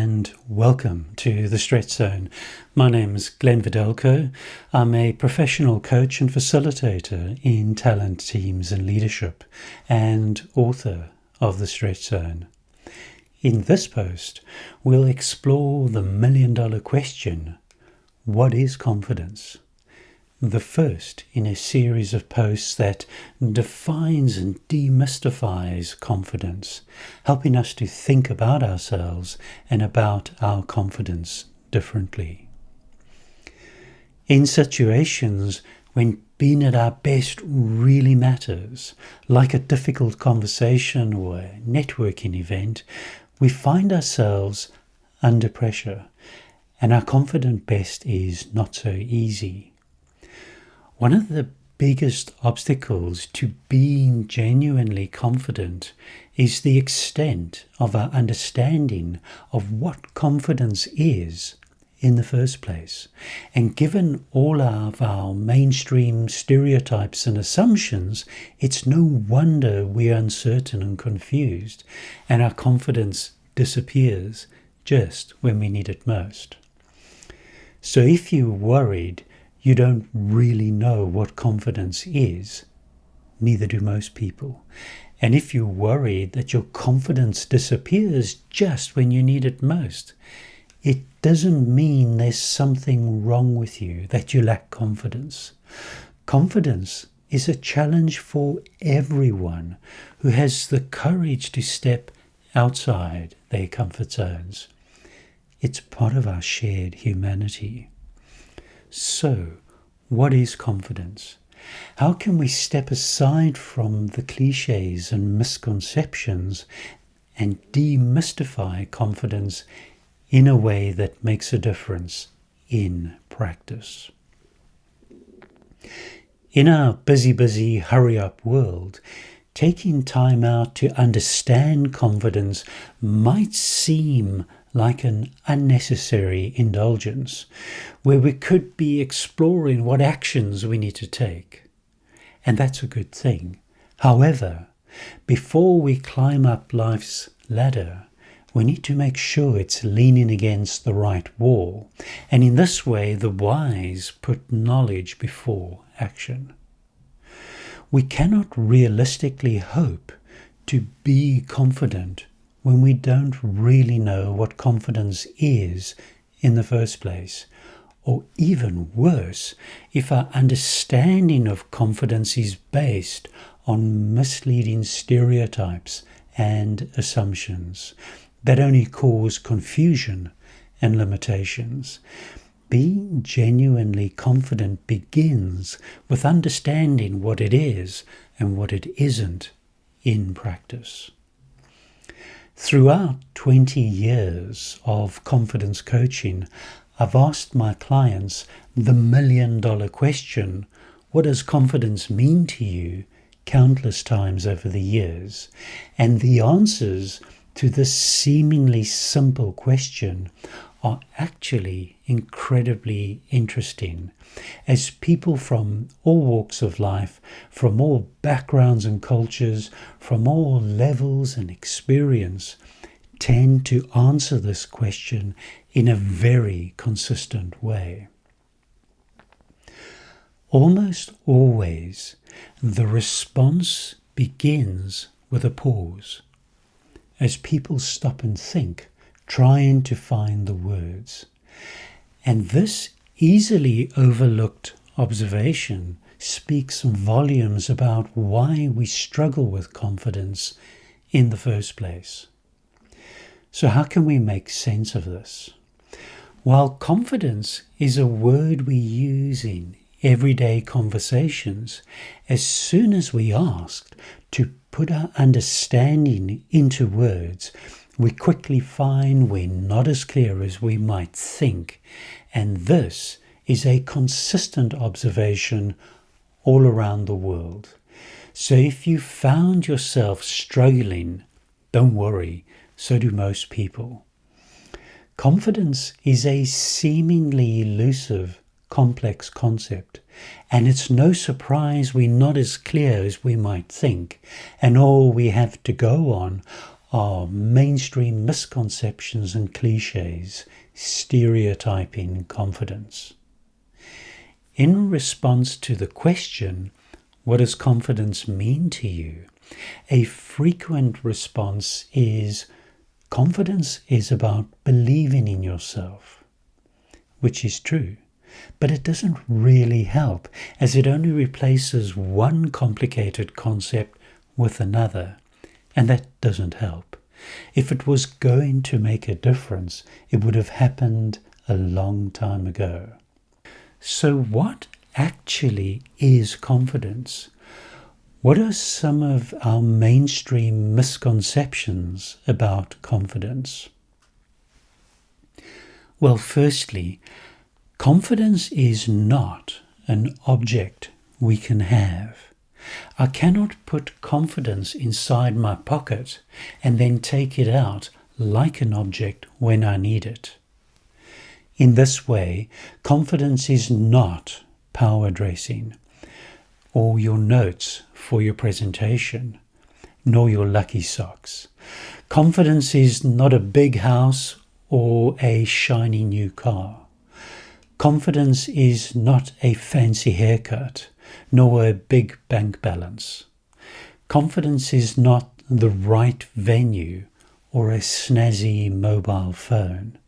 and welcome to the Stretch Zone. My name is Glenn Videlko. I'm a professional coach and facilitator in talent, teams and leadership, and author of the Stretch Zone. In this post, we'll explore the million-dollar question: what is confidence? The first in a series of posts that defines and demystifies confidence, helping us to think about ourselves and about our confidence differently. In situations when being at our best really matters, like a difficult conversation or a networking event, we find ourselves under pressure, and our confident best is not so easy. One of the biggest obstacles to being genuinely confident is the extent of our understanding of what confidence is in the first place. And given all of our mainstream stereotypes and assumptions, it's no wonder we're uncertain and confused, and our confidence disappears just when we need it most. So if you're worried you don't really know what confidence is, neither do most people. And if you're worried that your confidence disappears just when you need it most, it doesn't mean there's something wrong with you, that you lack confidence. Confidence is a challenge for everyone who has the courage to step outside their comfort zones. It's part of our shared humanity. So, what is confidence? How can we step aside from the cliches and misconceptions and demystify confidence in a way that makes a difference in practice? In our busy, hurry-up world, taking time out to understand confidence might seem like an unnecessary indulgence, where we could be exploring what actions we need to take. And that's a good thing. However, before we climb up life's ladder, we need to make sure it's leaning against the right wall. And in this way, the wise put knowledge before action. We cannot realistically hope to be confident when we don't really know what confidence is in the first place. Or even worse, if our understanding of confidence is based on misleading stereotypes and assumptions that only cause confusion and limitations. Being genuinely confident begins with understanding what it is and what it isn't in practice. Throughout 20 years of confidence coaching, I've asked my clients the million-dollar question: what does confidence mean to you? Countless times over the years. And the answers to this seemingly simple question are actually incredibly interesting, as people from all walks of life, from all backgrounds and cultures, from all levels and experience, tend to answer this question in a very consistent way. Almost always, the response begins with a pause, as people stop and think, trying to find the words. And this easily overlooked observation speaks volumes about why we struggle with confidence in the first place. So how can we make sense of this? While confidence is a word we use in everyday conversations, as soon as we asked to put our understanding into words, we quickly find we're not as clear as we might think. And this is a consistent observation all around the world. So if you found yourself struggling, don't worry, so do most people. Confidence is a seemingly elusive, complex concept, and it's no surprise we're not as clear as we might think, and all we have to go on are mainstream misconceptions and cliches stereotyping confidence. In response to the question, what does confidence mean to you? A frequent response is, confidence is about believing in yourself, which is true, but it doesn't really help, as it only replaces one complicated concept with another, and that doesn't help. If it was going to make a difference, it would have happened a long time ago. So what actually is confidence? What are some of our mainstream misconceptions about confidence? Well, firstly, confidence is not an object we can have. I cannot put confidence inside my pocket and then take it out like an object when I need it. In this way, confidence is not power dressing, or your notes for your presentation, nor your lucky socks. Confidence is not a big house or a shiny new car. Confidence is not a fancy haircut, nor a big bank balance. Confidence is not the right venue or a snazzy mobile phone,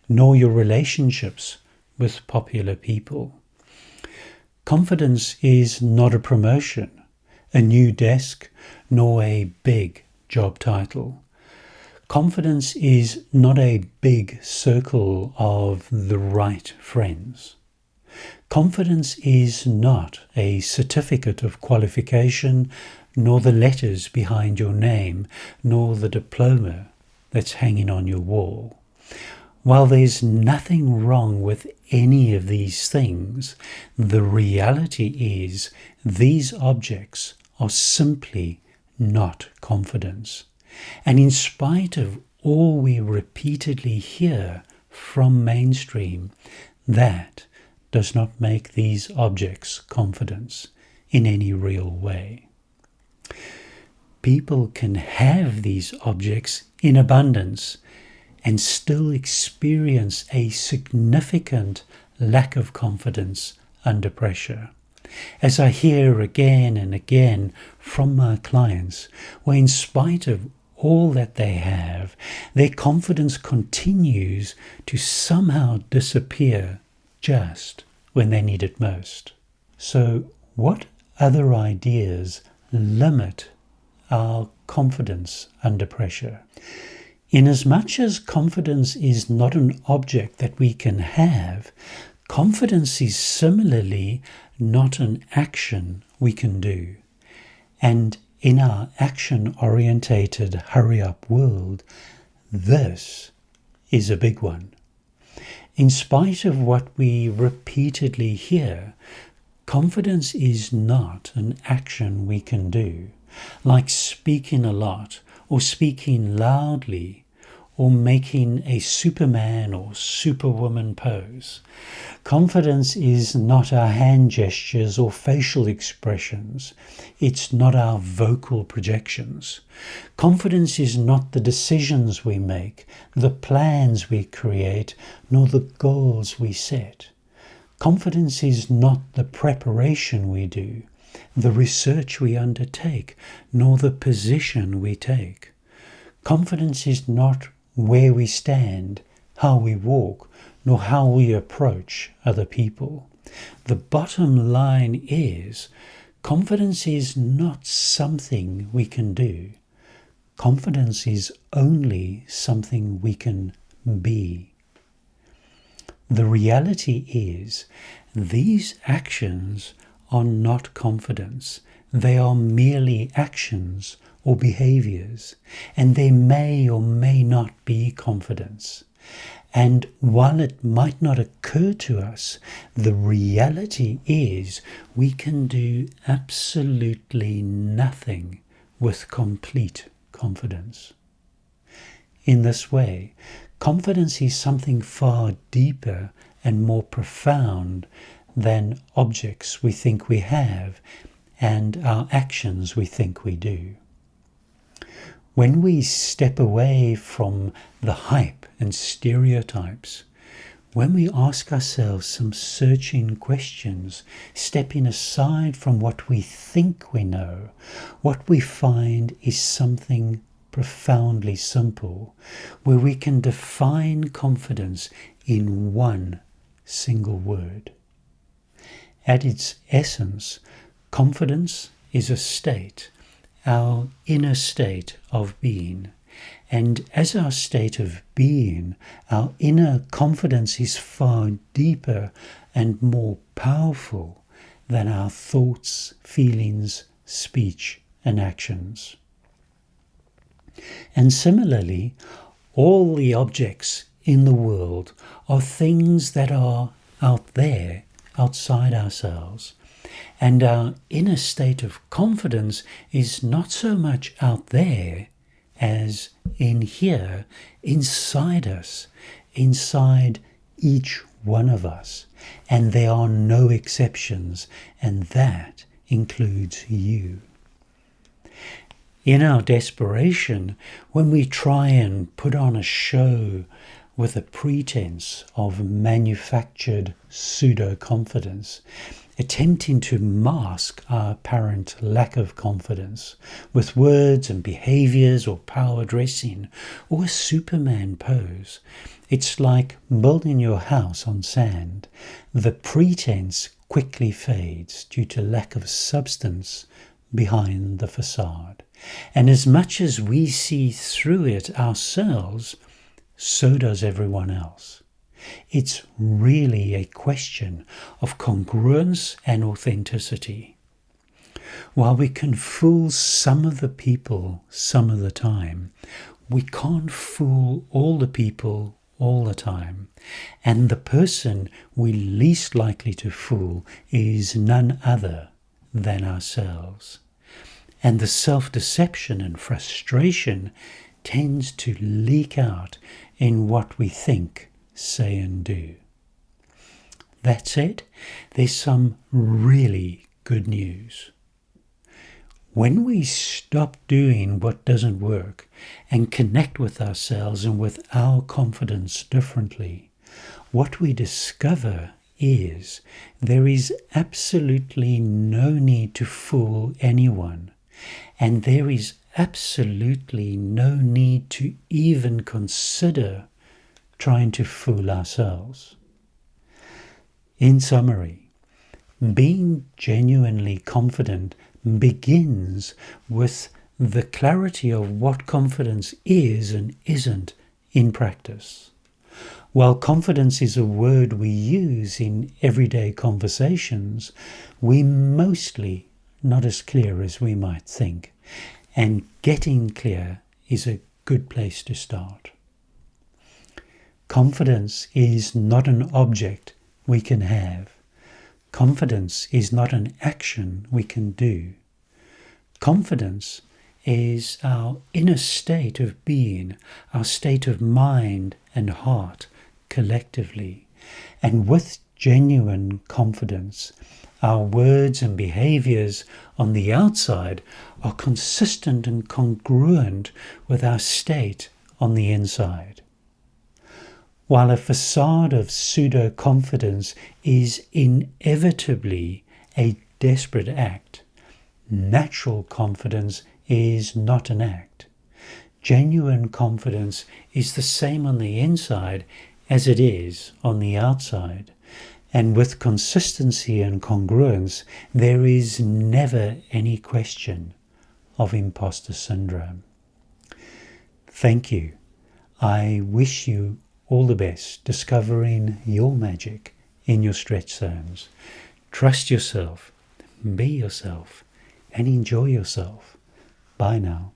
nor your relationships with popular people. Confidence is not a promotion, a new desk, nor a big job title. Confidence is not a big circle of the right friends. Confidence is not a certificate of qualification, nor the letters behind your name, nor the diploma that's hanging on your wall. While there's nothing wrong with any of these things, the reality is these objects are simply not confidence. And in spite of all we repeatedly hear from mainstream, that does not make these objects confidence in any real way. People can have these objects in abundance and still experience a significant lack of confidence under pressure. As I hear again and again from my clients, where in spite of all that they have, their confidence continues to somehow disappear just when they need it most. So, what other ideas limit our confidence under pressure? Inasmuch as confidence is not an object that we can have, confidence is similarly not an action we can do. And in our action-orientated hurry-up world, this is a big one. In spite of what we repeatedly hear, confidence is not an action we can do, like speaking a lot, or speaking loudly, or making a Superman or Superwoman pose. Confidence is not our hand gestures or facial expressions. It's not our vocal projections. Confidence is not the decisions we make, the plans we create, nor the goals we set. Confidence is not the preparation we do, the research we undertake, nor the position we take. Confidence is not where we stand, how we walk, nor how we approach other people. The bottom line is, confidence is not something we can do. Confidence is only something we can be. The reality is, these actions are not confidence. They are merely actions or behaviors, and they may or may not be confidence. And while it might not occur to us, the reality is we can do absolutely nothing with complete confidence. In this way, confidence is something far deeper and more profound than objects we think we have and our actions we think we do. When we step away from the hype and stereotypes, when we ask ourselves some searching questions, stepping aside from what we think we know, what we find is something profoundly simple, where we can define confidence in one single word. At its essence, confidence is a state, our inner state of being. And as our state of being, our inner confidence is far deeper and more powerful than our thoughts, feelings, speech, and actions. And similarly, all the objects in the world are things that are out there, outside ourselves. And our inner state of confidence is not so much out there as in here, inside us, inside each one of us. And there are no exceptions, and that includes you. In our desperation, when we try and put on a show with a pretense of manufactured pseudo-confidence, attempting to mask our apparent lack of confidence with words and behaviors or power dressing or a Superman pose, it's like building your house on sand. The pretense quickly fades due to lack of substance behind the facade. And as much as we see through it ourselves, so does everyone else. It's really a question of congruence and authenticity. While we can fool some of the people some of the time, we can't fool all the people all the time. And the person we're least likely to fool is none other than ourselves. And the self-deception and frustration tends to leak out in what we think, say and do. That said, there's some really good news. When we stop doing what doesn't work and connect with ourselves and with our confidence differently, what we discover is there is absolutely no need to fool anyone, and there is absolutely no need to even consider trying to fool ourselves. In summary, being genuinely confident begins with the clarity of what confidence is and isn't in practice. While confidence is a word we use in everyday conversations, we're mostly not as clear as we might think, and getting clear is a good place to start. Confidence is not an object we can have. Confidence is not an action we can do. Confidence is our inner state of being, our state of mind and heart collectively. And with genuine confidence, our words and behaviors on the outside are consistent and congruent with our state on the inside. While a facade of pseudo-confidence is inevitably a desperate act, natural confidence is not an act. Genuine confidence is the same on the inside as it is on the outside. And with consistency and congruence, there is never any question of imposter syndrome. Thank you. I wish you all the best discovering your magic in your stretch zones. Trust yourself, be yourself, and enjoy yourself. Bye now.